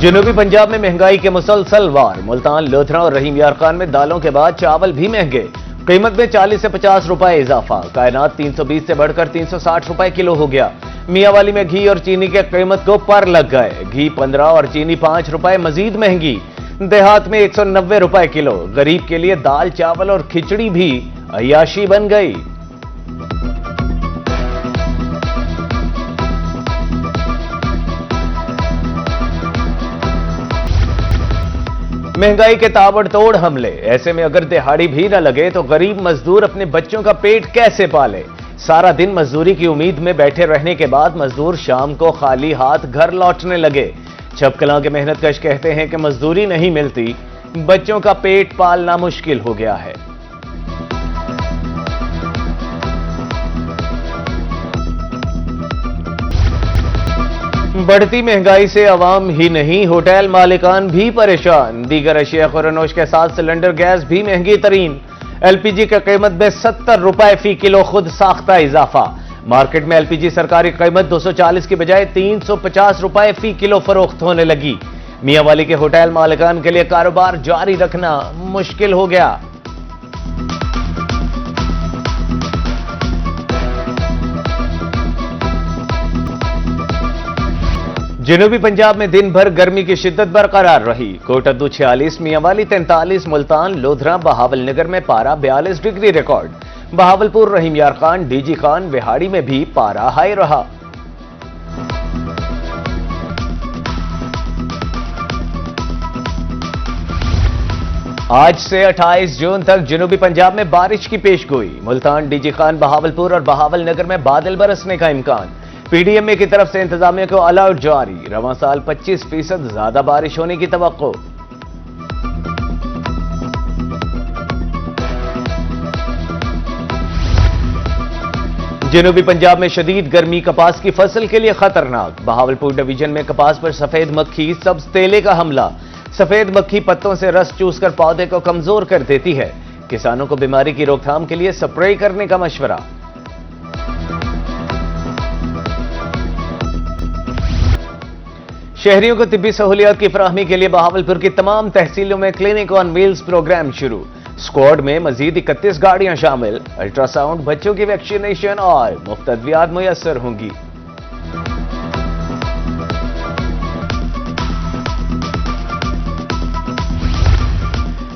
जनूबी पंजाब में महंगाई के मुसलसल वार। मुल्तान, लोधरा और रहीम यार खान में दालों के बाद चावल भी महंगे। कीमत में 40 से 50 रुपए इजाफा। कायनात 320 से बढ़कर 360 रुपए किलो हो गया। मियांवाली में घी और चीनी के कीमत को पर लग गए। घी 15 और चीनी 5 रुपए मजीद महंगी। देहात में 190 रुपए किलो। गरीब के लिए दाल, चावल और खिचड़ी भी अय्याशी बन गई। महंगाई के ताबड़तोड़ हमले। ऐसे में अगर दिहाड़ी भी न लगे तो गरीब मजदूर अपने बच्चों का पेट कैसे पाले। सारा दिन मजदूरी की उम्मीद में बैठे रहने के बाद मजदूर शाम को खाली हाथ घर लौटने लगे। छपकलां के मेहनतकश कहते हैं कि मजदूरी नहीं मिलती, बच्चों का पेट पालना मुश्किल हो गया है। बढ़ती महंगाई से अवाम ही नहीं, होटल मालिकान भी परेशान। दीगर अशिया खुरनोश के साथ सिलेंडर गैस भी महंगी तरीन। एलपीजी की कीमत में 70 रुपए फी किलो खुद साख्ता इजाफा। मार्केट में एलपीजी सरकारी कीमत 240 की बजाय 350 रुपए फी किलो फरोख्त होने लगी। मियांवाली के होटल मालिकान के लिए कारोबार जारी रखना मुश्किल हो गया। जनूबी पंजाब में दिन भर गर्मी की शिद्दत बरकरार रही। कोटद्दू 46, मियांवाली 43, मुल्तान, लोधरा, बहावलनगर में पारा 42 डिग्री रिकॉर्ड। बहावलपुर, रहीम यार खान, डीजी खान, विहाड़ी में भी पारा हाई रहा। आज से 28 जून तक जनूबी पंजाब में बारिश की पेशगोई। मुल्तान, डीजी खान, बहावलपुर और बहावलनगर में बादल बरसने का इम्कान। पीडीएमए की तरफ से इंतजामिया को अलर्ट जारी। रवां साल 25% ज्यादा बारिश होने की तवक्को। जनूबी पंजाब में शदीद गर्मी कपास की फसल के लिए खतरनाक। बहावलपुर डिवीजन में कपास पर सफेद मक्खी सब्ज तेले का हमला। सफेद मक्खी पत्तों से रस चूसकर पौधे को कमजोर कर देती है। किसानों को बीमारी की रोकथाम के लिए स्प्रे करने का मशवरा। शहरियों को तिब्बी सहूलियात की फराहमी के लिए बहावलपुर की तमाम तहसीलों में क्लिनिक ऑन व्हील्स प्रोग्राम शुरू। स्क्वाड में मजीद 31 गाड़ियां शामिल। अल्ट्रासाउंड, बच्चों की वैक्सीनेशन और मुफ्त अद्वियात मुयस्सर होंगी।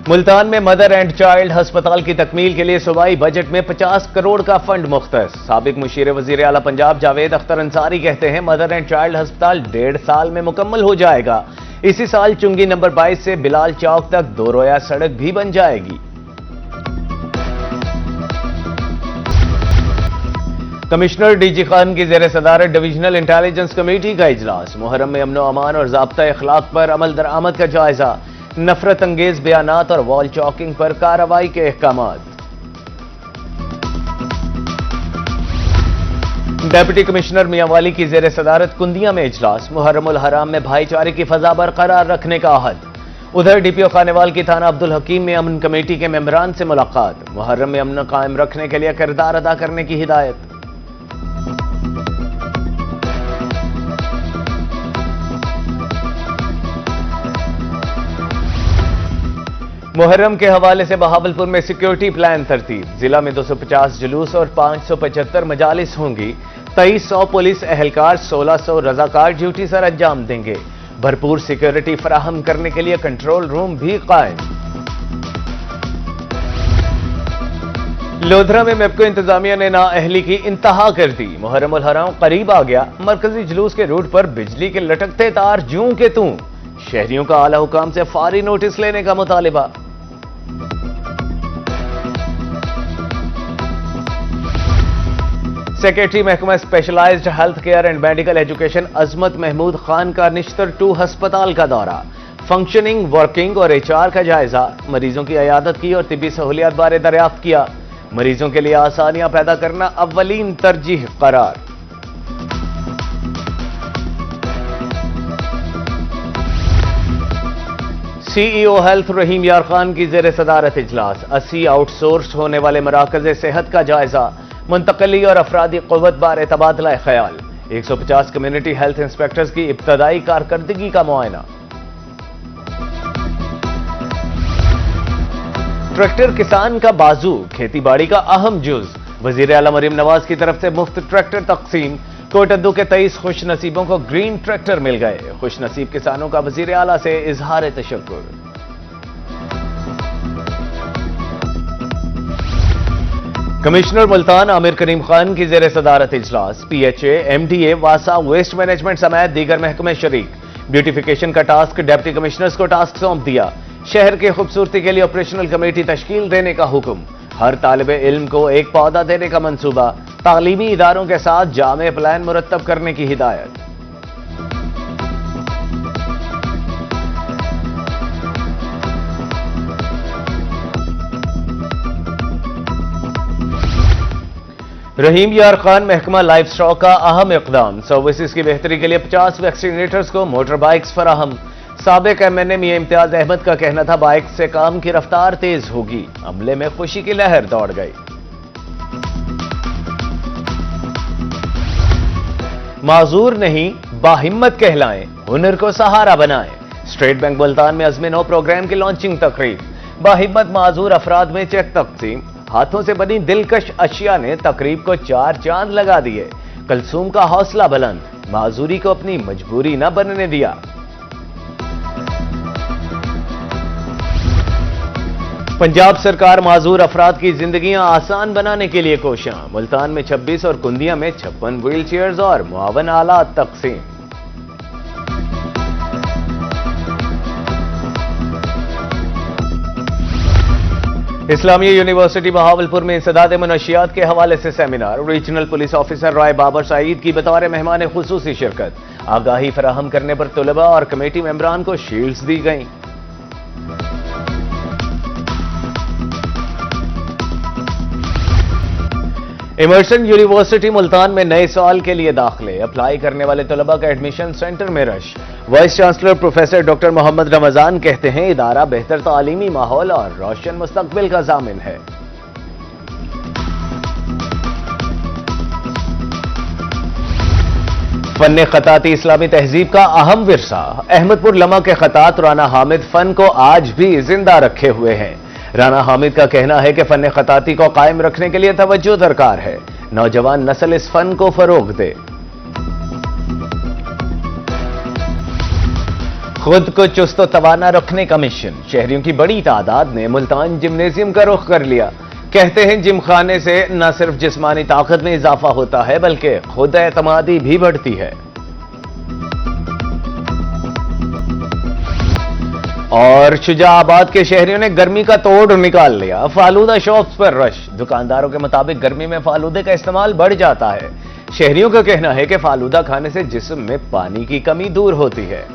मुल्तान में मदर एंड चाइल्ड अस्पताल की तकमील के लिए सूबाई बजट में 50 करोड़ का फंड मुख्तस। साबिक मुशीर वजीर आला पंजाब जावेद अख्तर अंसारी कहते हैं मदर एंड चाइल्ड अस्पताल 1.5 साल में मुकम्मल हो जाएगा। इसी साल चुंगी नंबर 22 से बिलाल चौक तक 2 रोया सड़क भी बन जाएगी। कमिश्नर डीजी खान की जेर सदारत डिविजनल इंटेलिजेंस कमेटी का इजलास। मुहर्रम में अमन अमान और ज़ाब्ता अखलाक पर अमल दरामद का जायजा। नफरत अंगेज बयानात और वॉल चॉकिंग पर कार्रवाई के अहकामात। डेप्यूटी कमिश्नर मियांवाली की जेर सदारत कुंदिया में इजलास। मुहर्रमुल हराम में भाईचारे की फजा बरकरार रखने का अहद। उधर डीपीओ खानेवाल की थाना अब्दुल हकीम में अमन कमेटी के मेंबरान से मुलाकात। मुहर्रम में अमन कायम रखने के लिए किरदार अदा करने की हिदायत। मुहर्रम के हवाले से बहावलपुर में सिक्योरिटी प्लान तरतीब। जिला में 250 जुलूस और 575 मजालिस होंगी। 2300 पुलिस एहलकार, 1600 रजाकार ड्यूटी सर अंजाम देंगे। भरपूर सिक्योरिटी फराहम करने के लिए कंट्रोल रूम भी कायम। लोधरा में मेपको इंतजामिया ने नाअहली की इंतहा कर दी। मुहर्रमुल हराम करीब आ गया। मरकजी जुलूस के रूट पर बिजली के लटकते तार जूं के तूं। शहरियों का आला हुकाम से फौरी नोटिस लेने का मुतालिबा। सेक्रेटरी महकमा specialised health care and medical education Azmat Mahmood Khan का निश्तर 2 अस्पताल का दौरा। फंक्शनिंग, वर्किंग और एचआर का जायजा। मरीजों की इयादत की और तिब्बी सहूलियात बारे दरियाफ्त किया। मरीजों के लिए आसानियां पैदा करना अव्वलीन तरजीह करार। सीईओ हेल्थ रहीम यार खान की जेर सदारत इजलास। 80 आउटसोर्स होने वाले मराकज़ सेहत का जायजा। मुंतकली और अफरादी क़ुव्वत बारे तबादला ख्याल। 150 कम्युनिटी हेल्थ इंस्पेक्टर्स की इब्तदाई कारकर्दगी का मुआयना। ट्रैक्टर किसान का बाजू, खेती बाड़ी का अहम जुज। वजीर आला मरीम नवाज की तरफ से मुफ्त ट्रैक्टर तकसीम। कोटद्दू के 23 खुश नसीबों को ग्रीन ट्रैक्टर मिल गए। खुश नसीब किसानों का वजीर आला से इजहार तशक्कुर। कमिश्नर मुल्तान आमिर करीम खान की जेर सदारत इजलास। पीएचए, एमडीए, वासा, वेस्ट मैनेजमेंट समेत दीगर महकमे शरीक। ब्यूटिफिकेशन का टास्क डिप्टी कमिश्नर्स को टास्क सौंप दिया। शहर की खूबसूरती के लिए ऑपरेशनल कमेटी तश्कील देने का हुक्म। हर तालिबे इल्म को एक पौधा देने का मंसूबा। तालीमी इदारों के साथ जामे प्लान मुरत्तब करने की हिदायत। रहीम यार खान महकमा लाइफ स्टॉक का अहम इकदाम। सर्विसेज की बेहतरी के लिए 50 वैक्सीनेटर्स को मोटर बाइक्स फराहम। साबिक एमएनए मियां इम्तियाज अहमद का कहना था बाइक से काम की रफ्तार तेज होगी। अमले में खुशी की लहर दौड़ गई। माजूर नहीं, बाहिम्मत कहलाएं, हुनर को सहारा बनाएं। स्टेट बैंक मुल्तान में अज़्म नौ प्रोग्राम की लॉन्चिंग तकरीब। बाहिम्मत माजूर अफराद में चेक तकसीम। हाथों से बनी दिलकश अशिया ने तकरीब को 4 चांद लगा दिए। कलसूम का हौसला बुलंद, माजूरी को अपनी मजबूरी न बनने दिया। पंजाब सरकार माजूर अफराद की जिंदगियां आसान बनाने के लिए कोशिश। मुल्तान में 26 और कुंदिया में 56 व्हील चेयर्स और मुआवन आलात तकसीम। इस्लामिया यूनिवर्सिटी बहावलपुर में इंसदाद मुनशियात के हवाले से सेमिनार। रीजनल पुलिस ऑफिसर राय बाबर सईद की बतौर मेहमान खुसूसी शिरकत। आगाही फराहम करने पर तुलबा और कमेटी मेंबरान को शील्ड्स दी गईं। इमर्सन यूनिवर्सिटी मुल्तान में नए साल के लिए दाखिले। अप्लाई करने वाले तलबा का एडमिशन सेंटर में रश। Vice chancellor professor doctor Mohammad Ramzan कहते हैं इदारा बेहतर तालीमी माहौल और रोशन मुस्तकबिल का जामिन है। फन खताती इस्लामी तहजीब का अहम विरसा। अहमदपुर लमा के खतात राना हामिद फन को आज भी जिंदा रखे हुए हैं। राना हामिद का कहना है कि फन खताती को कायम रखने के लिए तवज्जो दरकार है। नौजवान नस्ल इस फन को फरोग दे। खुद को चुस्त तवाना रखने का मिशन। शहरियों की बड़ी तादाद ने मुल्तान जिम्नेजियम का रुख कर लिया। कहते हैं जिम खाने से न सिर्फ जिस्मानी ताकत में इजाफा होता है बल्कि खुद एतमादी भी बढ़ती है। और शुजाआबाद के शहरियों ने गर्मी का तोड़ निकाल लिया। फालूदा शॉप्स पर रश। दुकानदारों के मुताबिक गर्मी में फालूदे का इस्तेमाल बढ़ जाता है। शहरियों का कहना है कि फालूदा खाने से जिस्म में पानी की कमी दूर होती है।